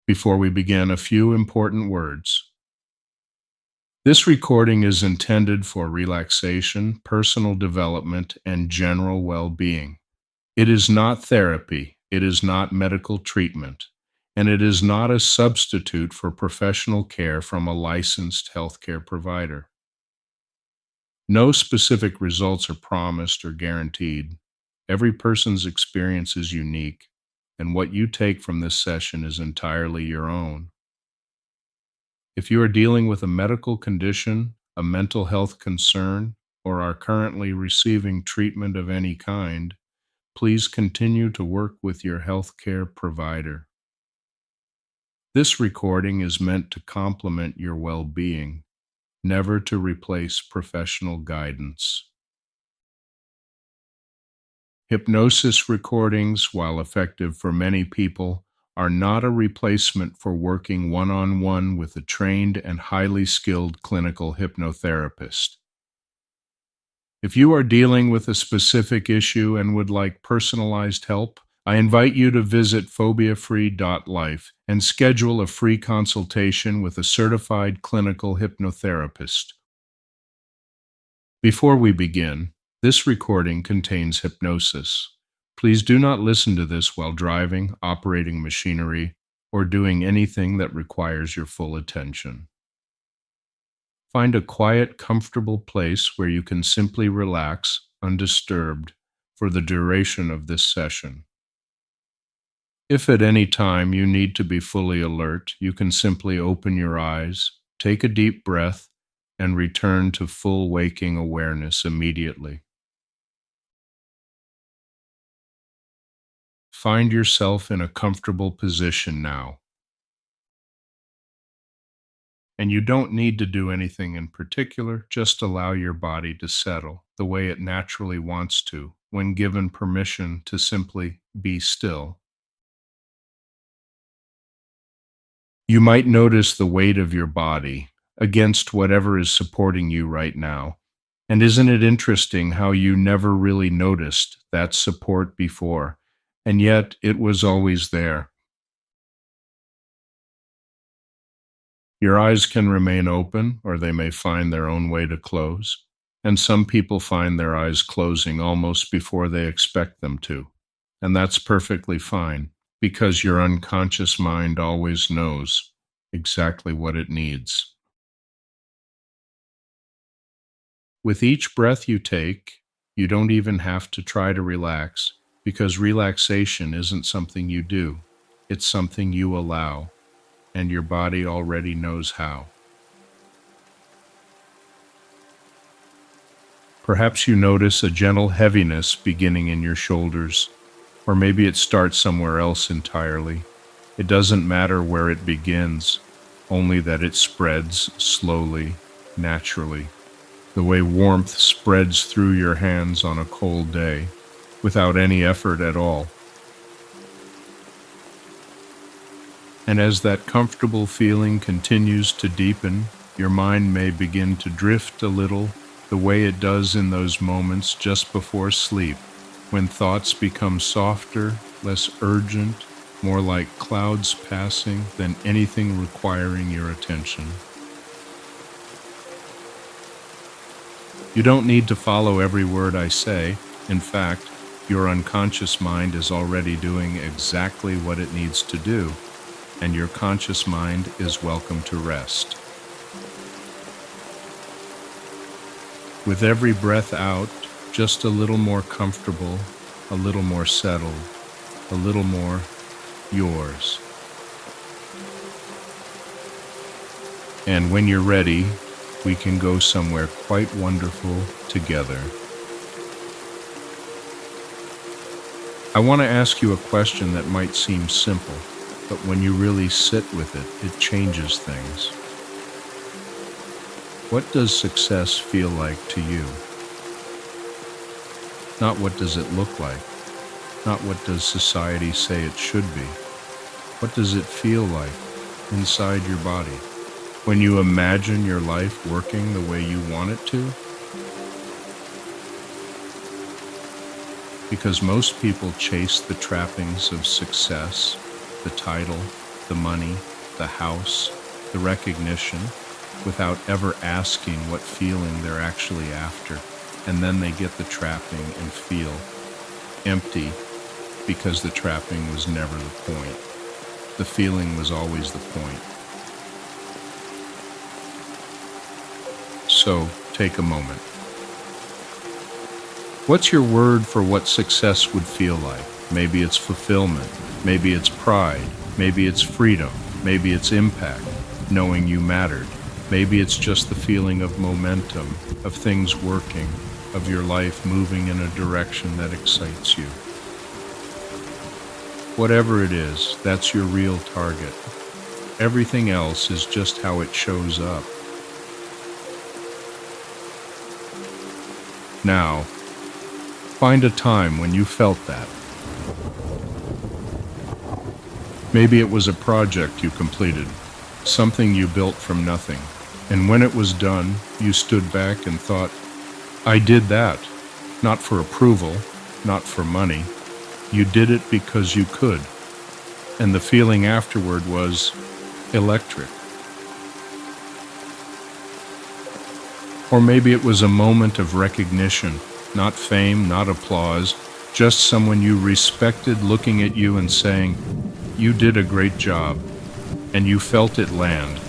Before we begin, a few important words. This recording is intended for relaxation, personal development, and general well-being. It is not therapy, it is not medical treatment, and it is not a substitute for professional care from a licensed healthcare provider. No specific results are promised or guaranteed. Every person's experience is unique, and what you take from this session is entirely your own. If you are dealing with a medical condition, a mental health concern, or are currently receiving treatment of any kind, please continue to work with your healthcare provider. This recording is meant to complement your well-being, never to replace professional guidance. Hypnosis recordings, while effective for many people, are not a replacement for working one-on-one with a trained and highly skilled clinical hypnotherapist. If you are dealing with a specific issue and would like personalized help, I invite you to visit phobiafree.life and schedule a free consultation with a certified clinical hypnotherapist. Before we begin, this recording contains hypnosis. Please do not listen to this while driving, operating machinery, or doing anything that requires your full attention. Find a quiet, comfortable place where you can simply relax, undisturbed, for the duration of this session. If at any time you need to be fully alert, you can simply open your eyes, take a deep breath, and return to full waking awareness immediately. Find yourself in a comfortable position now. And you don't need to do anything in particular, just allow your body to settle the way it naturally wants to when given permission to simply be still. You might notice the weight of your body against whatever is supporting you right now. And isn't it interesting how you never really noticed that support before, and yet it was always there? Your eyes can remain open, or they may find their own way to close. And some people find their eyes closing almost before they expect them to. And that's perfectly fine, because your unconscious mind always knows exactly what it needs. With each breath you take, you don't even have to try to relax, because relaxation isn't something you do. It's something you allow, and your body already knows how. Perhaps you notice a gentle heaviness beginning in your shoulders, or maybe it starts somewhere else entirely. It doesn't matter where it begins, only that it spreads slowly, naturally, the way warmth spreads through your hands on a cold day, without any effort at all. And as that comfortable feeling continues to deepen, your mind may begin to drift a little, the way it does in those moments just before sleep, when thoughts become softer, less urgent, more like clouds passing than anything requiring your attention. You don't need to follow every word I say. In fact, your unconscious mind is already doing exactly what it needs to do, and your conscious mind is welcome to rest. With every breath out, just a little more comfortable, a little more settled, a little more yours. And when you're ready, we can go somewhere quite wonderful together. I want to ask you a question that might seem simple, but when you really sit with it, it changes things. What does success feel like to you? Not what does it look like, not what does society say it should be. What does it feel like inside your body when you imagine your life working the way you want it to? Because most people chase the trappings of success, the title, the money, the house, the recognition, without ever asking what feeling they're actually after. And then they get the trapping and feel empty because the trapping was never the point. The feeling was always the point. So take a moment. What's your word for what success would feel like? Maybe it's fulfillment. Maybe it's pride. Maybe it's freedom. Maybe it's impact, knowing you mattered. Maybe it's just the feeling of momentum, of things working, of your life moving in a direction that excites you. Whatever it is, that's your real target. Everything else is just how it shows up. Now, find a time when you felt that. Maybe it was a project you completed, something you built from nothing, and when it was done, you stood back and thought, I did that, not for approval, not for money. You did it because you could, and the feeling afterward was electric. Or maybe it was a moment of recognition, not fame, not applause, just someone you respected looking at you and saying, you did a great job, and you felt it land,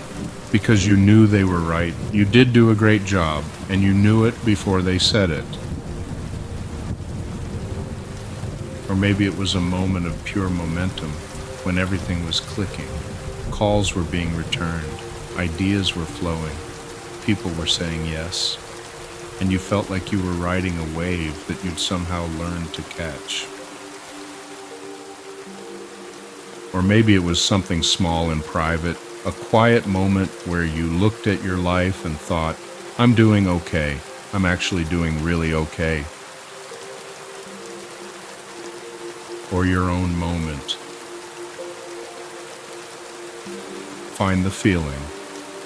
because you knew they were right. You did do a great job, and you knew it before they said it. Or maybe it was a moment of pure momentum, when everything was clicking. Calls were being returned, ideas were flowing, people were saying yes, and you felt like you were riding a wave that you'd somehow learned to catch. Or maybe it was something small and private, a quiet moment where you looked at your life and thought, I'm doing okay. I'm actually doing really okay. Or your own moment. Find the feeling.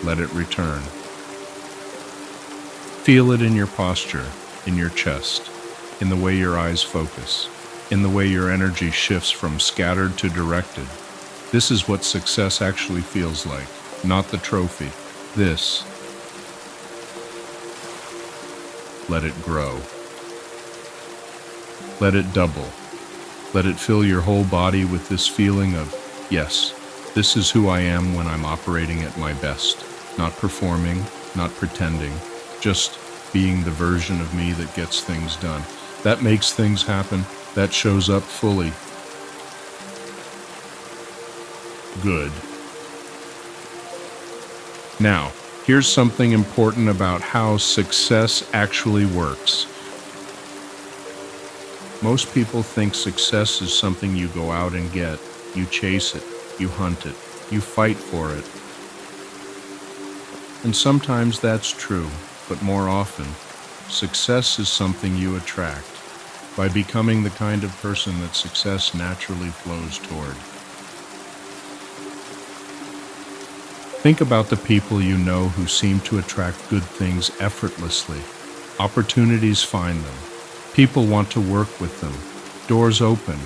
Let it return. Feel it in your posture, in your chest, in the way your eyes focus, in the way your energy shifts from scattered to directed. This is what success actually feels like, not the trophy. This. Let it grow. Let it double. Let it fill your whole body with this feeling of, yes, this is who I am when I'm operating at my best. Not performing, not pretending, just being the version of me that gets things done. That makes things happen. That shows up fully. Good. Now, here's something important about how success actually works. Most people think success is something you go out and get. You chase it, you hunt it, you fight for it. And sometimes that's true, but more often, success is something you attract by becoming the kind of person that success naturally flows toward. Think about the people you know who seem to attract good things effortlessly. Opportunities find them. People want to work with them. Doors open.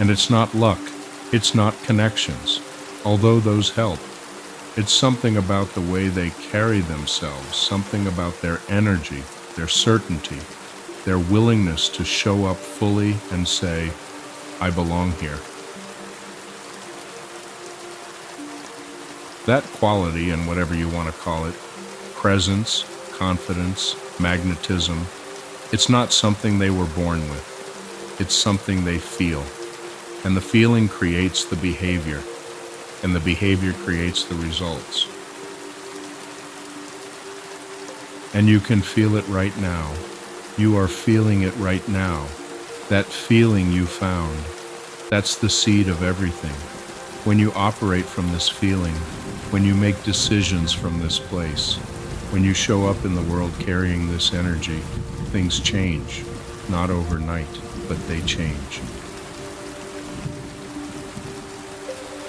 And it's not luck. It's not connections, although those help. It's something about the way they carry themselves, something about their energy, their certainty, their willingness to show up fully and say, I belong here. That quality, and whatever you want to call it, presence, confidence, magnetism, it's not something they were born with. It's something they feel. And the feeling creates the behavior, and the behavior creates the results. And you can feel it right now. You are feeling it right now. That feeling you found, that's the seed of everything. When you operate from this feeling, when you make decisions from this place, when you show up in the world carrying this energy, things change. Not overnight, but they change.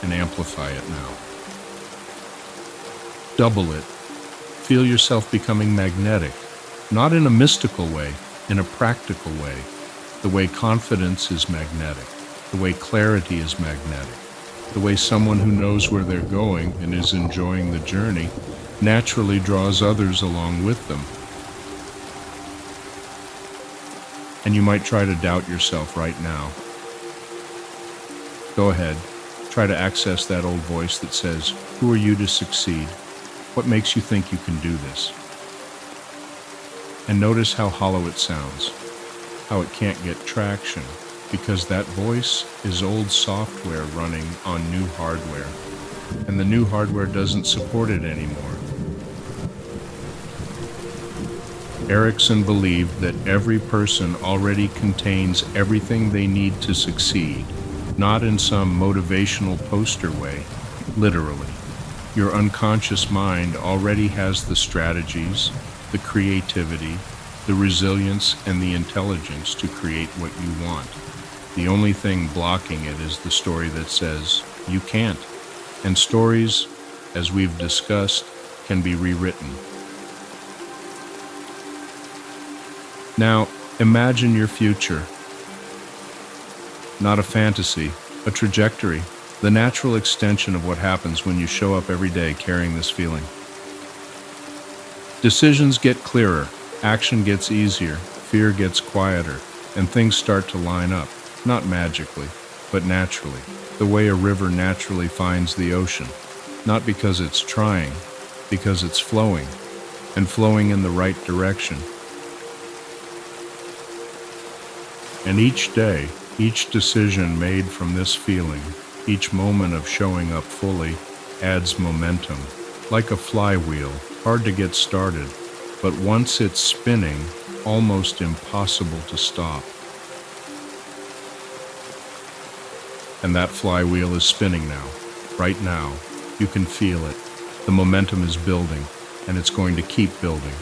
And amplify it now. Double it. Feel yourself becoming magnetic, not in a mystical way, in a practical way, the way confidence is magnetic, the way clarity is magnetic. The way someone who knows where they're going and is enjoying the journey naturally draws others along with them. And you might try to doubt yourself right now. Go ahead, try to access that old voice that says, "Who are you to succeed? What makes you think you can do this?" And notice how hollow it sounds, how it can't get traction, because that voice is old software running on new hardware, and the new hardware doesn't support it anymore. Erickson believed that every person already contains everything they need to succeed, not in some motivational poster way, literally. Your unconscious mind already has the strategies, the creativity, the resilience, and the intelligence to create what you want. The only thing blocking it is the story that says, you can't. And stories, as we've discussed, can be rewritten. Now, imagine your future. Not a fantasy, a trajectory, the natural extension of what happens when you show up every day carrying this feeling. Decisions get clearer, action gets easier, fear gets quieter, and things start to line up, not magically, but naturally, the way a river naturally finds the ocean, not because it's trying, because it's flowing, and flowing in the right direction. And each day, each decision made from this feeling, each moment of showing up fully, adds momentum, like a flywheel, hard to get started, but once it's spinning, almost impossible to stop. And that flywheel is spinning now, right now. You can feel it. The momentum is building, and it's going to keep building,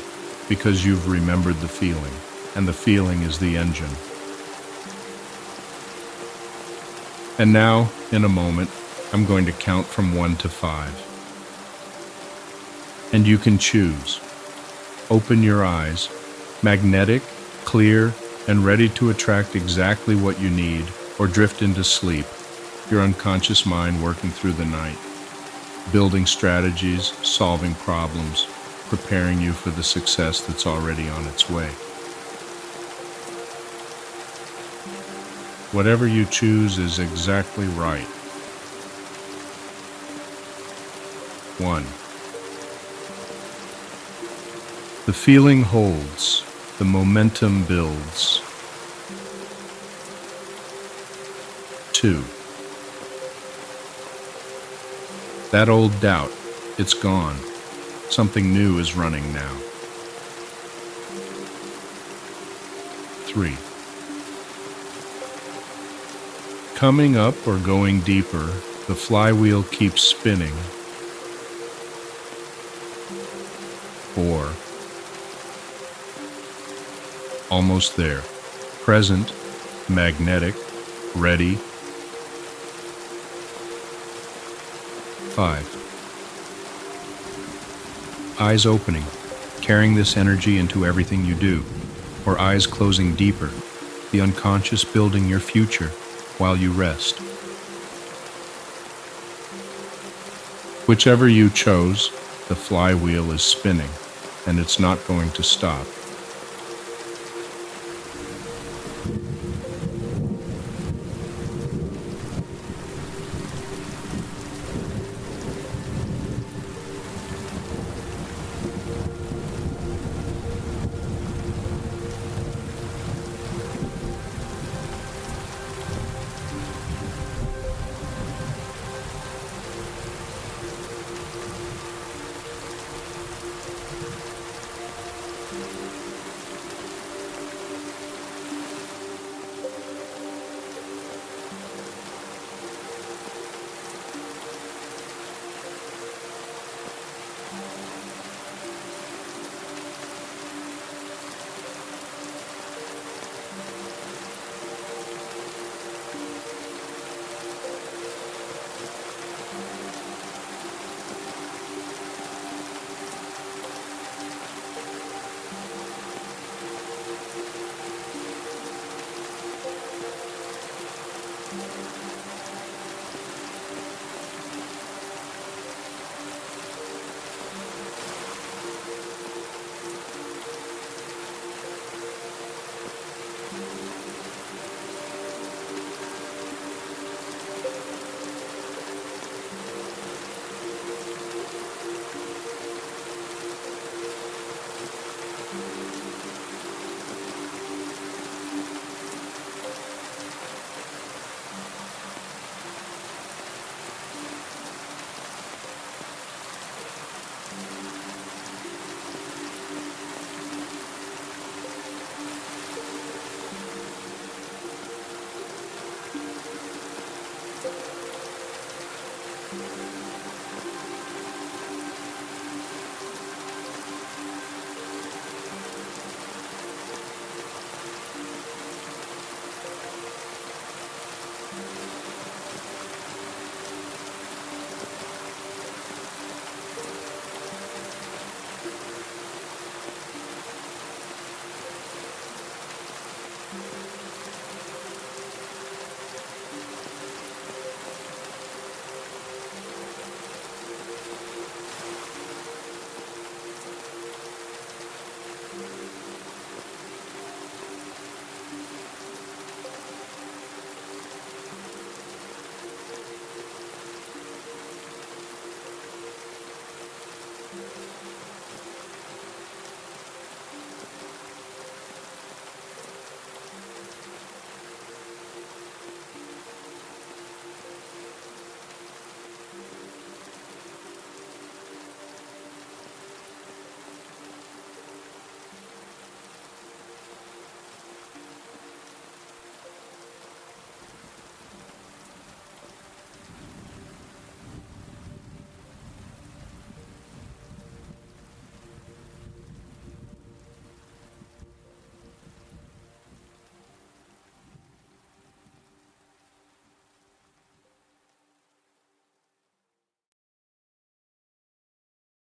because you've remembered the feeling, and the feeling is the engine. And now, in a moment, I'm going to count from 1 to 5. And you can choose. Open your eyes, magnetic, clear, and ready to attract exactly what you need, or drift into sleep, your unconscious mind working through the night, building strategies, solving problems, preparing you for the success that's already on its way. Whatever you choose is exactly right. 1. The feeling holds, the momentum builds. 2. That old doubt, it's gone. Something new is running now. 3. Coming up or going deeper, the flywheel keeps spinning. 4. Almost there. Present, magnetic, ready. 5. Eyes opening, carrying this energy into everything you do, or eyes closing deeper, the unconscious building your future while you rest. Whichever you chose, the flywheel is spinning, and it's not going to stop.